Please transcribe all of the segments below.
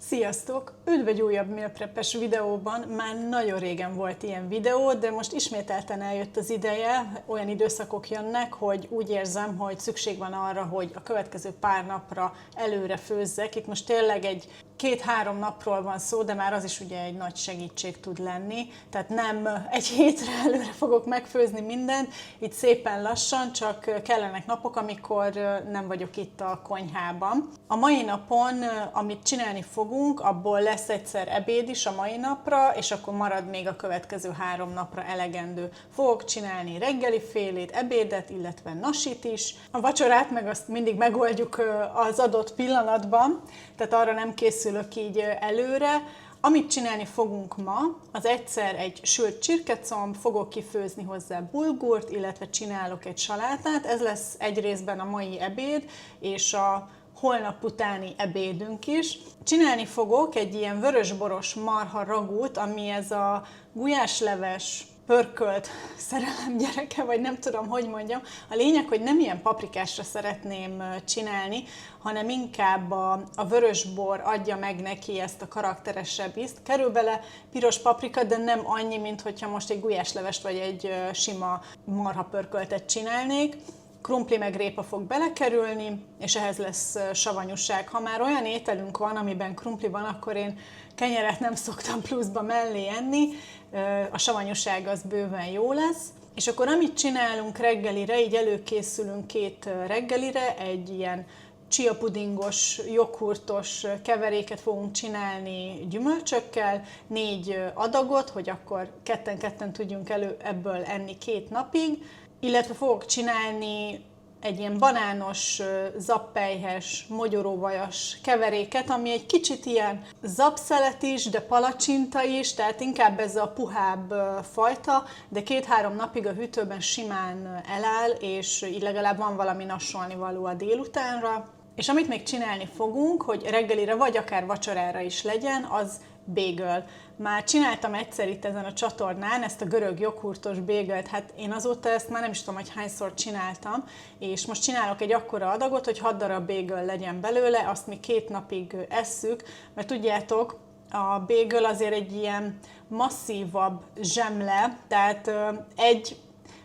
Sziasztok! Üdv egy újabb meal prep-es videóban. Már nagyon régen volt ilyen videó, de most ismételten eljött az ideje. Olyan időszakok jönnek, hogy úgy érzem, hogy szükség van arra, hogy a következő pár napra előre főzzek. Itt most tényleg egy 2-3 napról van szó, de már az is ugye egy nagy segítség tud lenni. Tehát nem egy hétre előre fogok megfőzni mindent, itt szépen lassan, csak kellenek napok, amikor nem vagyok itt a konyhában. A mai napon, amit csinálni fogunk, abból lesz egyszer ebéd is a mai napra, és akkor marad még a következő 3 napra elegendő. Fogok csinálni reggeli félét, ebédet, illetve nasit is. A vacsorát meg azt mindig megoldjuk az adott pillanatban, tehát arra nem készülök így előre. Amit csinálni fogunk ma, az egyszer egy sült csirkecomb, fogok kifőzni hozzá bulgurt, illetve csinálok egy salátát. Ez lesz egy részben a mai ebéd, és a holnap utáni ebédünk is. Csinálni fogok egy ilyen vörösboros marha ragút, ami ez a gulyásleves, pörkölt szerelem gyereke, vagy nem tudom, hogy mondjam. A lényeg, hogy nem ilyen paprikásra szeretném csinálni, hanem inkább a vörösbor adja meg neki ezt a karakteresebb ízt. Kerül bele piros paprika, de nem annyi, mint hogyha most egy gulyáslevest vagy egy sima marha pörköltet csinálnék. Krumpli meg répa fog belekerülni, és ehhez lesz savanyúság. Ha már olyan ételünk van, amiben krumpli van, akkor én kenyeret nem szoktam pluszba mellé enni, a savanyúság az bőven jó lesz. És akkor amit csinálunk reggelire, így előkészülünk 2 reggelire, egy ilyen chia pudingos, joghurtos keveréket fogunk csinálni gyümölcsökkel, 4 adagot, hogy akkor ketten tudjunk ebből enni 2 napig, illetve fogok csinálni egy ilyen banános, zappelyhes, mogyoróvajas keveréket, ami egy kicsit ilyen zapszelet is, de palacsinta is, tehát inkább ez a puhább fajta, de 2-3 napig a hűtőben simán eláll, és így legalább van valami nassolni való a délutánra. És amit még csinálni fogunk, hogy reggelire vagy akár vacsorára is legyen, az bagel. Már csináltam egyszer itt ezen a csatornán ezt a görög joghurtos bagelt, hát én azóta ezt már nem is tudom, hogy hányszor csináltam, és most csinálok egy akkora adagot, hogy 6 darab bagel legyen belőle, azt mi 2 napig esszük, mert tudjátok, a bagel azért egy ilyen masszívabb zsemle, tehát 1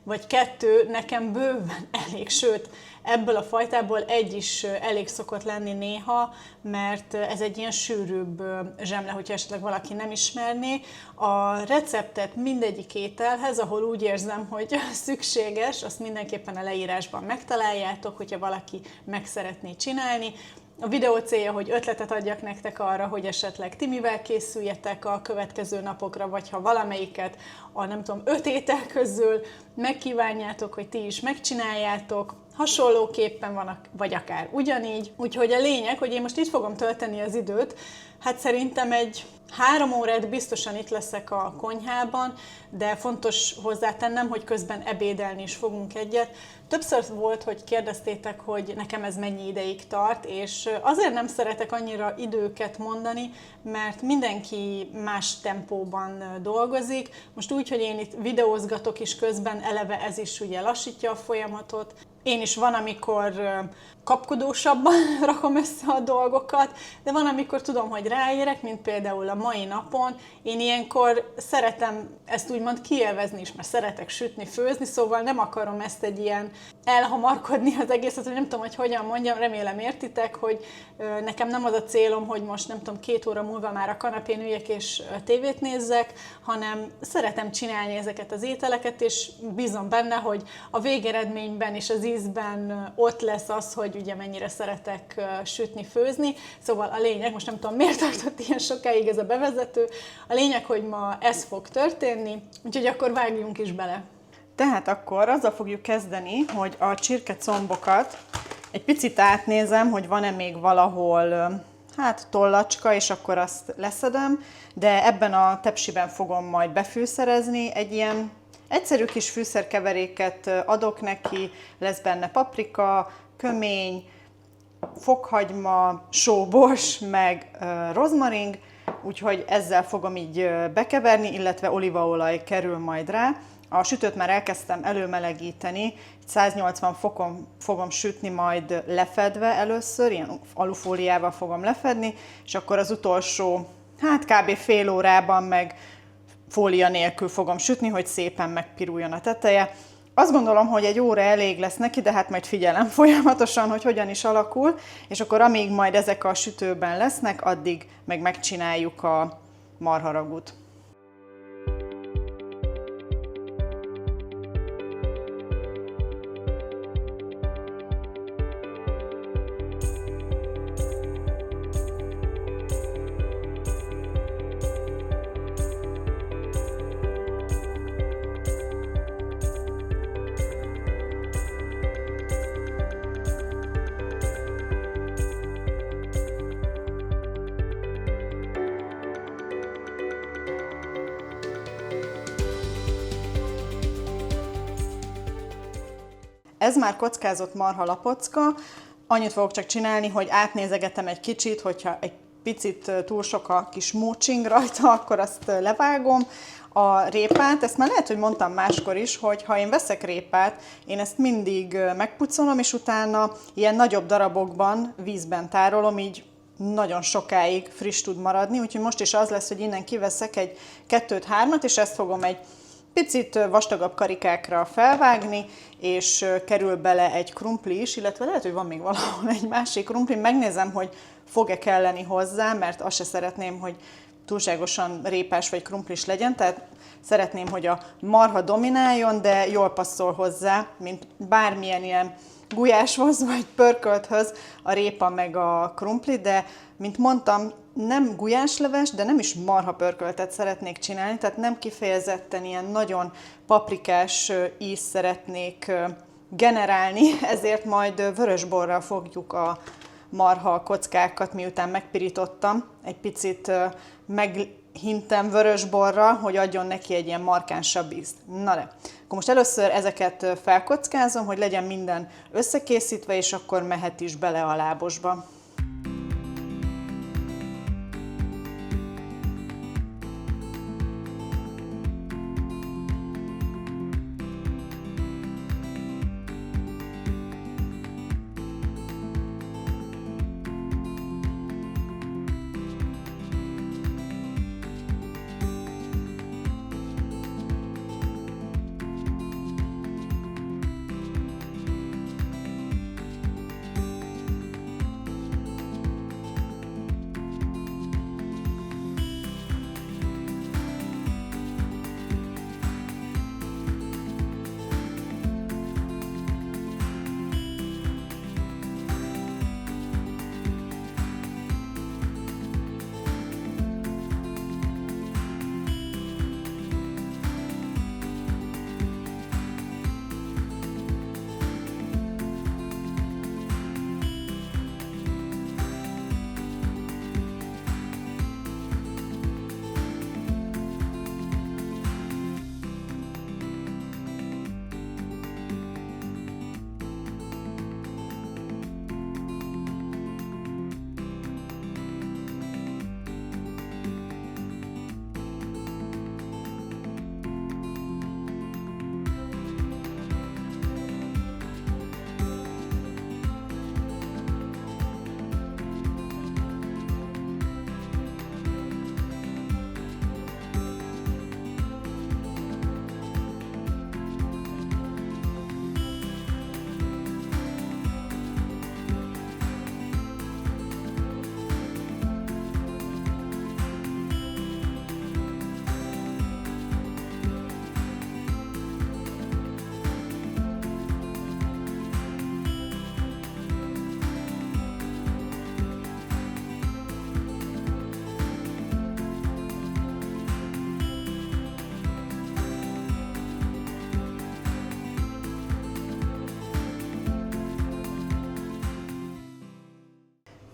vagy 2 nekem bőven elég, sőt, ebből a fajtából 1 is elég szokott lenni néha, mert ez egy ilyen sűrűbb zsemle, hogyha esetleg valaki nem ismerné. A receptet mindegyik ételhez, ahol úgy érzem, hogy szükséges, azt mindenképpen a leírásban megtaláljátok, hogyha valaki meg szeretné csinálni. A videó célja, hogy ötletet adjak nektek arra, hogy esetleg ti mivel készüljetek a következő napokra, vagy ha valamelyiket a nem tudom 5 étel közül megkívánjátok, hogy ti is megcsináljátok, hasonlóképpen van, vagy akár ugyanígy. Úgyhogy a lényeg, hogy én most itt fogom tölteni az időt, hát szerintem egy 3 órát biztosan itt leszek a konyhában, de fontos hozzátennem, hogy közben ebédelni is fogunk egyet. Többször volt, hogy kérdeztétek, hogy nekem ez mennyi ideig tart, és azért nem szeretek annyira időket mondani, mert mindenki más tempóban dolgozik. Most úgy, hogy én itt videózgatok is közben, eleve ez is ugye lassítja a folyamatot. Én is van, amikor kapkodósabban rakom össze a dolgokat, de van, amikor tudom, hogy ráérek, mint például a mai napon. Én ilyenkor szeretem ezt úgymond kielvezni is, mert szeretek sütni, főzni, szóval nem akarom ezt egy ilyen elhamarkodni az egészet, hogy nem tudom, hogy hogyan mondjam, remélem értitek, hogy nekem nem az a célom, hogy most nem tudom, 2 óra múlva már a kanapén üljek és tévét nézzek, hanem szeretem csinálni ezeket az ételeket, és bízom benne, hogy a végeredményben és az ízben ott lesz az, hogy ugye mennyire szeretek sütni, főzni. Szóval a lényeg, most nem tudom miért tartott ilyen sokáig ez a bevezető, a lényeg, hogy ma ez fog történni, úgyhogy akkor vágjunk is bele. Tehát akkor azzal fogjuk kezdeni, hogy a csirkecombokat egy picit átnézem, hogy van-e még valahol tollacska, és akkor azt leszedem, de ebben a tepsiben fogom majd befűszerezni. Egy ilyen egyszerű kis fűszerkeveréket adok neki, lesz benne paprika, kömény, fokhagyma, sóbors, meg rozmaring, úgyhogy ezzel fogom így bekeverni, illetve olívaolaj kerül majd rá. A sütőt már elkezdtem előmelegíteni, 180 fokon fogom sütni, majd lefedve először, ilyen alufóliával fogom lefedni, és akkor az utolsó, kb. Fél órában meg fólia nélkül fogom sütni, hogy szépen megpiruljon a teteje. Azt gondolom, hogy egy óra elég lesz neki, de hát majd figyelem folyamatosan, hogy hogyan is alakul, és akkor amíg majd ezek a sütőben lesznek, addig meg megcsináljuk a marharagut. Ez már kockázott marhalapocka, annyit fogok csak csinálni, hogy átnézegetem egy kicsit, hogyha egy picit túl sok a kis mócsing rajta, akkor azt levágom. A répát, ezt már lehet, hogy mondtam máskor is, hogy ha én veszek répát, én ezt mindig megpucolom, és utána ilyen nagyobb darabokban vízben tárolom, így nagyon sokáig friss tud maradni, úgyhogy most is az lesz, hogy innen kiveszek egy 2-3-at, és ezt fogom egy picit vastagabb karikákra felvágni, és kerül bele egy krumpli is, illetve lehet, hogy van még valahol egy másik krumpli. Megnézem, hogy fog-e kelleni hozzá, mert azt se szeretném, hogy túlságosan répás vagy krumplis legyen, tehát szeretném, hogy a marha domináljon, de jól passzol hozzá, mint bármilyen ilyen gulyáshoz vagy pörkölthöz a répa meg a krumpli, de mint mondtam, nem gulyásleves, de nem is marha pörköltet szeretnék csinálni, tehát nem kifejezetten ilyen nagyon paprikás ízt szeretnék generálni, ezért majd vörösborral fogjuk a marha kockákat, miután megpirítottam, egy picit meghintem vörösborral, hogy adjon neki egy ilyen markánsabb ízt. Na de, akkor most először ezeket felkockázom, hogy legyen minden összekészítve, és akkor mehet is bele a lábosba.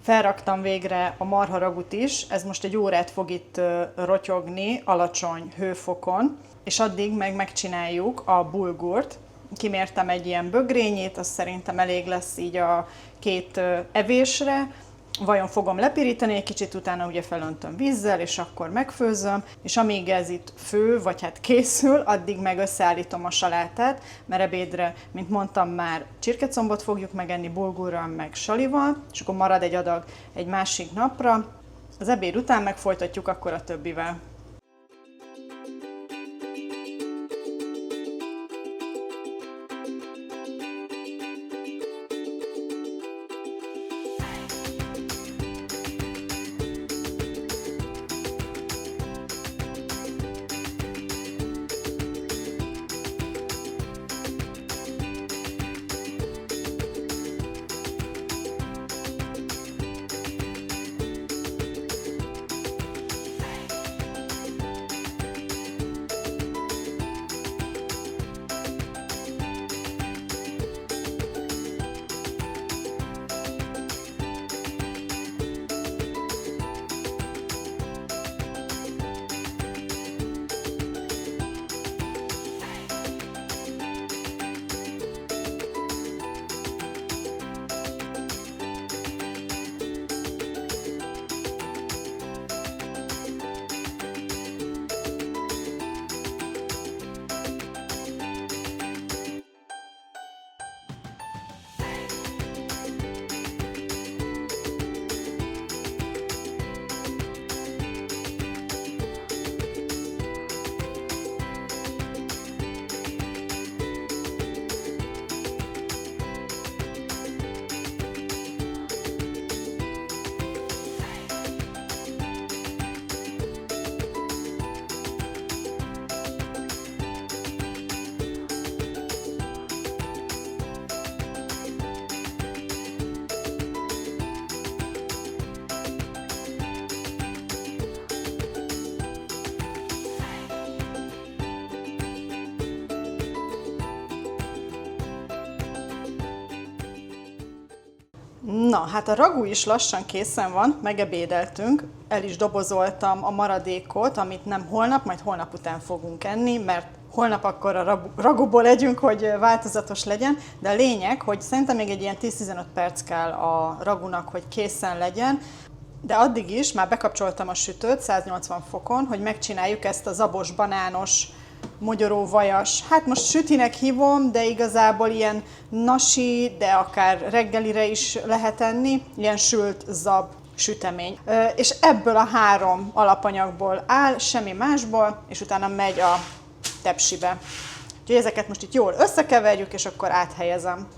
Felraktam végre a marharagut is, ez most egy órát fog itt rotyogni alacsony hőfokon, és addig megcsináljuk a bulgurt. Kimértem egy ilyen bögrényét, az szerintem elég lesz így a 2 evésre. vajon fogom lepirítani, egy kicsit utána ugye felöntöm vízzel, és akkor megfőzöm, és amíg ez itt fő, vagy hát készül, addig meg összeállítom a salátát, mert ebédre, mint mondtam már, csirkecombot fogjuk megenni bulgurral, meg salival, és akkor marad egy adag egy másik napra. Az ebéd után meg folytatjuk akkor a többivel. Na, hát a ragú is lassan készen van, megebédeltünk, el is dobozoltam a maradékot, amit nem holnap, majd holnap után fogunk enni, mert holnap akkor a ragúból legyünk, hogy változatos legyen, de a lényeg, hogy szerintem még egy ilyen 10-15 perc kell a ragúnak, hogy készen legyen, de addig is már bekapcsoltam a sütőt 180 fokon, hogy megcsináljuk ezt a zabos, banános, mogyoró-vajas, hát most sütinek hívom, de igazából ilyen nasi, de akár reggelire is lehet enni, ilyen sült zab sütemény. És ebből a 3 alapanyagból áll, semmi másból, és utána megy a tepsibe. Úgyhogy ezeket most itt jól összekeverjük, és akkor áthelyezem.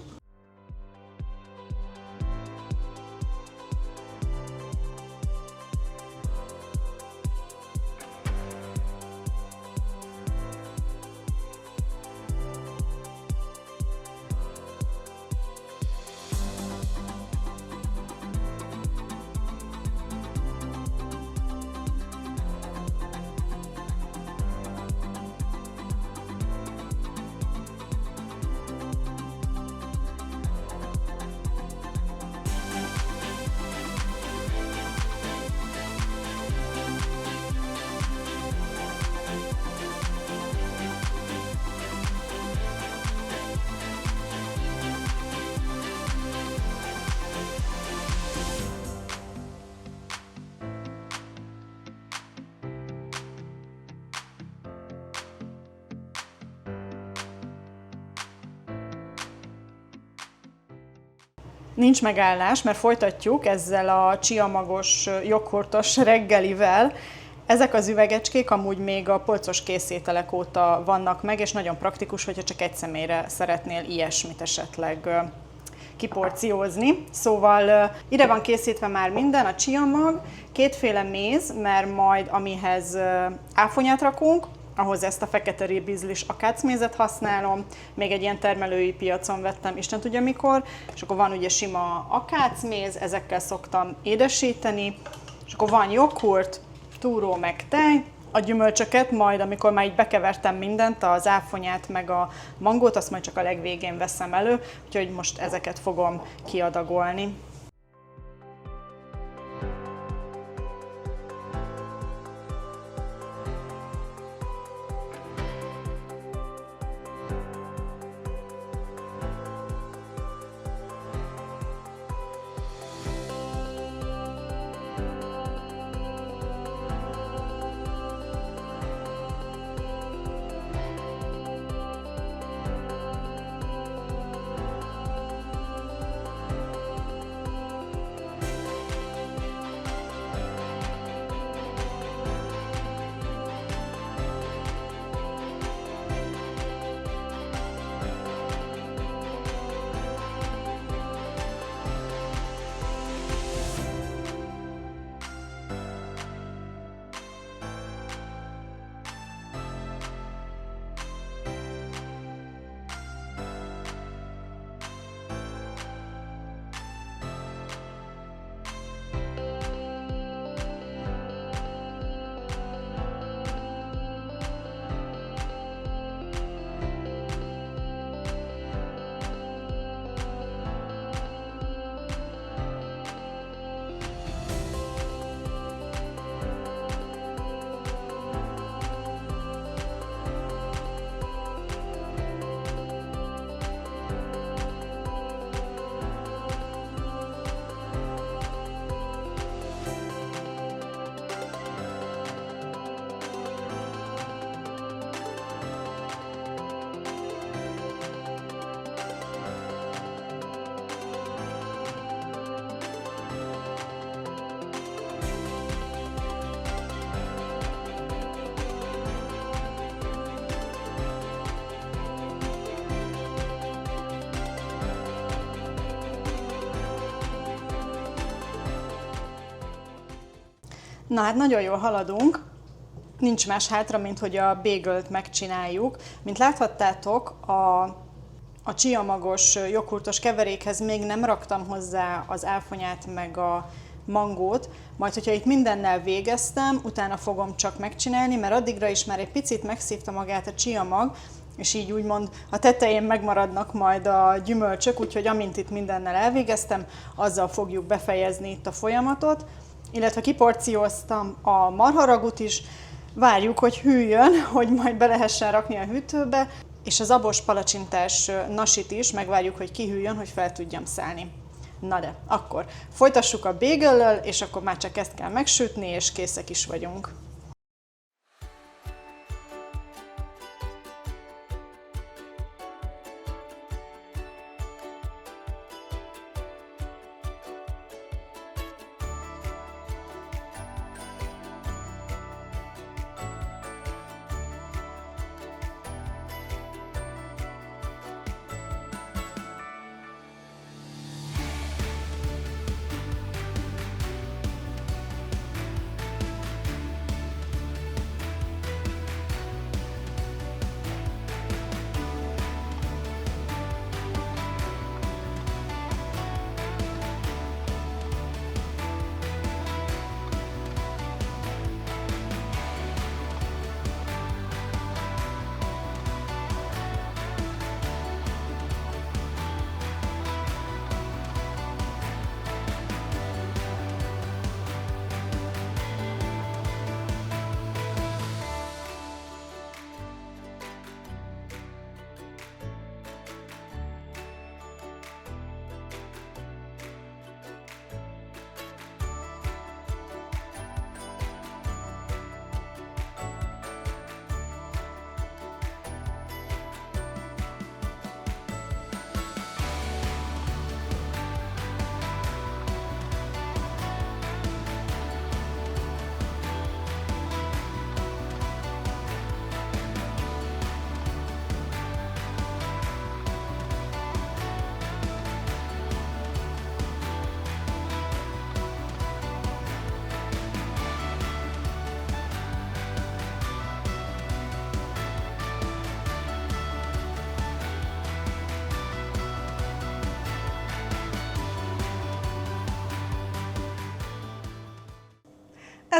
Nincs megállás, mert folytatjuk ezzel a csiamagos, joghurtos reggelivel. Ezek az üvegecskék amúgy még a polcos készételek óta vannak meg, és nagyon praktikus, hogyha csak egy személyre szeretnél ilyesmit esetleg kiporciózni. Szóval ide van készítve már minden, a csiamag, 2 méz, mert majd amihez áfonyát rakunk, ahhoz ezt a fekete rébizlis akácmézet használom, még egy ilyen termelői piacon vettem, Isten tudja mikor, és akkor van ugye sima akácméz, ezekkel szoktam édesíteni, és akkor van joghurt, túró meg tej, a gyümölcsöket majd, amikor már így bekevertem mindent, az áfonyát meg a mangót, azt majd csak a legvégén veszem elő, úgyhogy most ezeket fogom kiadagolni. Na hát nagyon jól haladunk. Nincs más hátra, mint hogy a bagelt megcsináljuk. Mint láthattátok, a csiamagos, joghurtos keverékhez még nem raktam hozzá az áfonyát meg a mangót, majd hogyha itt mindennel végeztem, utána fogom csak megcsinálni, mert addigra is már egy picit megszívta magát a csiamag, és így úgymond a tetején megmaradnak majd a gyümölcsök, úgyhogy amint itt mindennel elvégeztem, azzal fogjuk befejezni itt a folyamatot, illetve kiporcióztam a marharagut is, várjuk, hogy hűljön, hogy majd be lehessen rakni a hűtőbe, és az abos palacsintás nasit is megvárjuk, hogy kihűljön, hogy fel tudjam szállni. Na de, akkor folytassuk a bagellel, és akkor már csak ezt kell megsütni, és készek is vagyunk.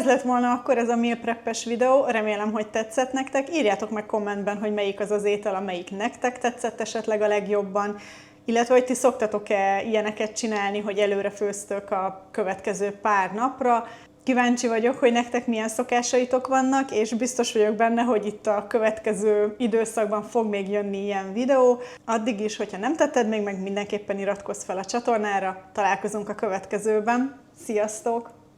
Ez lett volna akkor ez a meal prep-es videó, remélem, hogy tetszett nektek. Írjátok meg kommentben, hogy melyik az az étel, amelyik nektek tetszett esetleg a legjobban, illetve hogy ti szoktatok-e ilyeneket csinálni, hogy előre főztök a következő pár napra. Kíváncsi vagyok, hogy nektek milyen szokásaitok vannak, és biztos vagyok benne, hogy itt a következő időszakban fog még jönni ilyen videó. Addig is, hogyha nem tetted még meg, mindenképpen iratkozz fel a csatornára. Találkozunk a következőben. Sziasztok!